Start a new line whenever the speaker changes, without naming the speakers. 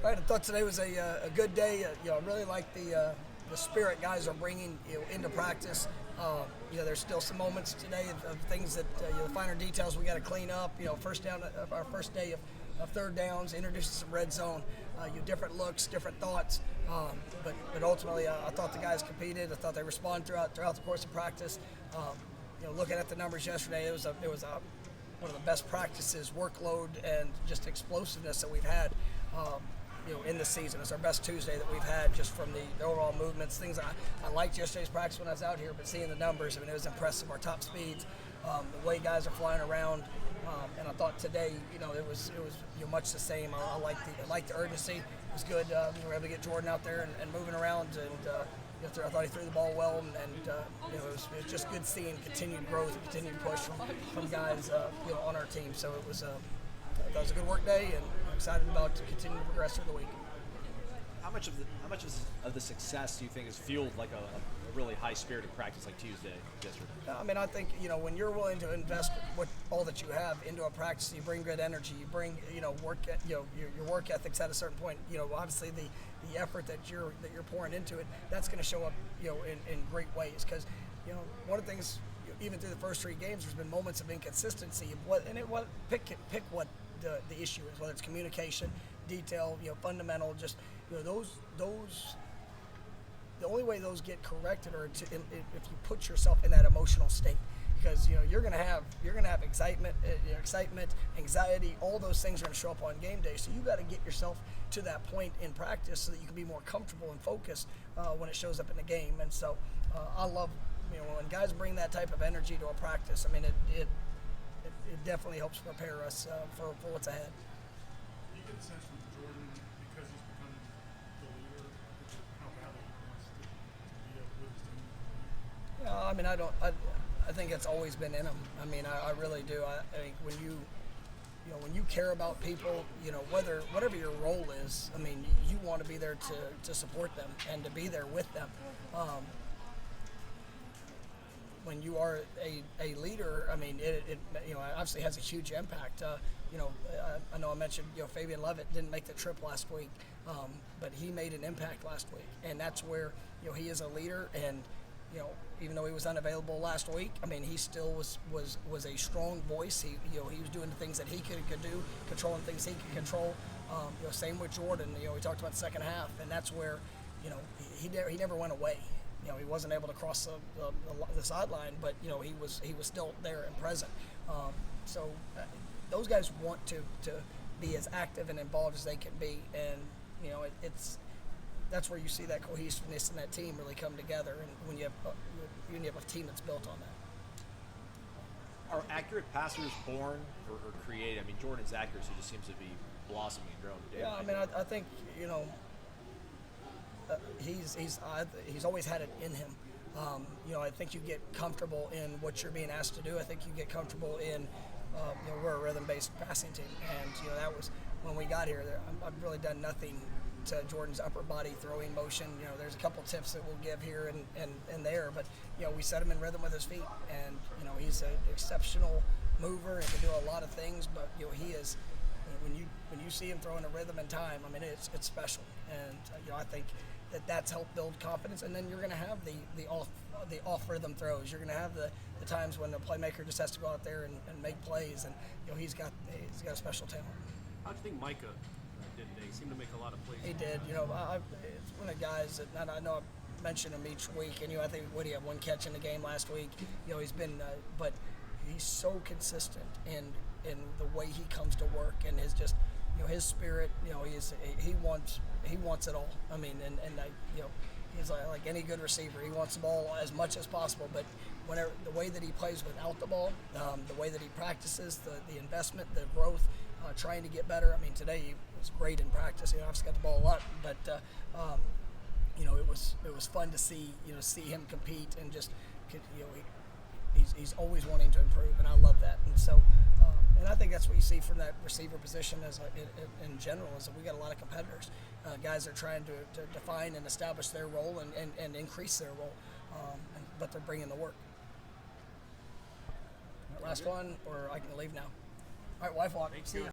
Right, I thought today was a good day. I really like the spirit guys are bringing into practice. There's still some moments today of things that the finer details we got to clean up. First down, our first day of third downs, introducing some red zone, different looks, different thoughts. But ultimately, I thought the guys competed. I thought they responded throughout the course of practice. Looking at the numbers yesterday, it was one of the best practices, workload and just explosiveness that we've had. In the season. It's our best Tuesday that we've had just from the overall movements. Things I liked yesterday's practice when I was out here, but seeing the numbers, it was impressive. Our top speeds, the way guys are flying around, and I thought today, it was much the same. I liked the urgency. It was good. We were able to get Jordan out there and moving around, and I thought he threw the ball well, and it was just good seeing continued growth and continued push from guys on our team. So it was a good work day, and I'm excited about to continue to progress through the week.
How much of the success do you think is fueled like a really high-spirited practice like Tuesday yesterday?
I think when you're willing to invest all that you have into a practice, you bring good energy, you bring work your work ethics at a certain point. Obviously the effort that you're pouring into it, that's going to show up in great ways, because one of the things even through the first 3 games, there's been moments of inconsistency. Pick what the issue is, whether it's communication, detail, fundamental, just those. The only way those get corrected are if you put yourself in that emotional state, because you're gonna have excitement, anxiety, all those things are gonna show up on game day. So you got to get yourself to that point in practice so that you can be more comfortable and focused when it shows up in the game. And so I love when guys bring that type of energy to a practice. It definitely helps prepare us for what's ahead.
You get a sense from Jordan, because he's become the leader, how badly he wants to be up with his team.
I think it's always been in him. I really do. I think when you care about people, whatever your role is, you want to be there to support them and to be there with them. When you are a leader, it obviously has a huge impact. I know I mentioned Fabian Levitt didn't make the trip last week, but he made an impact last week, and that's where he is a leader. And even though he was unavailable last week, he still was a strong voice. He was doing the things that he could do, controlling things he could control. Same with Jordan. We talked about the second half, and that's where he never went away. He wasn't able to cross the sideline, but he was still there and present. So those guys want to be as active and involved as they can be, and that's where you see that cohesiveness in that team really come together. And when you have a team that's built on that.
Are accurate passers born or created? Jordan's accuracy just seems to be blossoming and growing today.
Yeah, I think he's always had it in him. I think you get comfortable in what you're being asked to do. I think you get comfortable in we're a rhythm-based passing team, and that was when we got here. I've really done nothing to Jordan's upper body throwing motion. There's a couple tips that we'll give here and there, but we set him in rhythm with his feet, and he's an exceptional mover and can do a lot of things. But he is when you see him throwing a rhythm and time, it's special, and I think that's helped build confidence. And then you're going to have the off rhythm throws. You're going to have the times when the playmaker just has to go out there and make plays, and he's got a special talent.
How do you think Micah did today? He seemed to make a lot of plays.
He did. It's one of the guys that I know I mention him each week, and I think Woody had 1 catch in the game last week. He's been, but he's so consistent in the way he comes to work, and his just his spirit. He wants it all. He's like any good receiver. He wants the ball as much as possible, but whenever the way that he plays without the ball, the way that he practices, the investment, the growth, trying to get better. Today he was great in practice. Obviously got the ball a lot, but it was fun to see him compete, and just he's always wanting to improve, and I love that. And so and I think that's what you see from that receiver position in general, is that we got a lot of competitors. Guys are trying to define and establish their role and increase their role, but they're bringing the work. Last one, or I can leave now. All right, wife walk. See ya.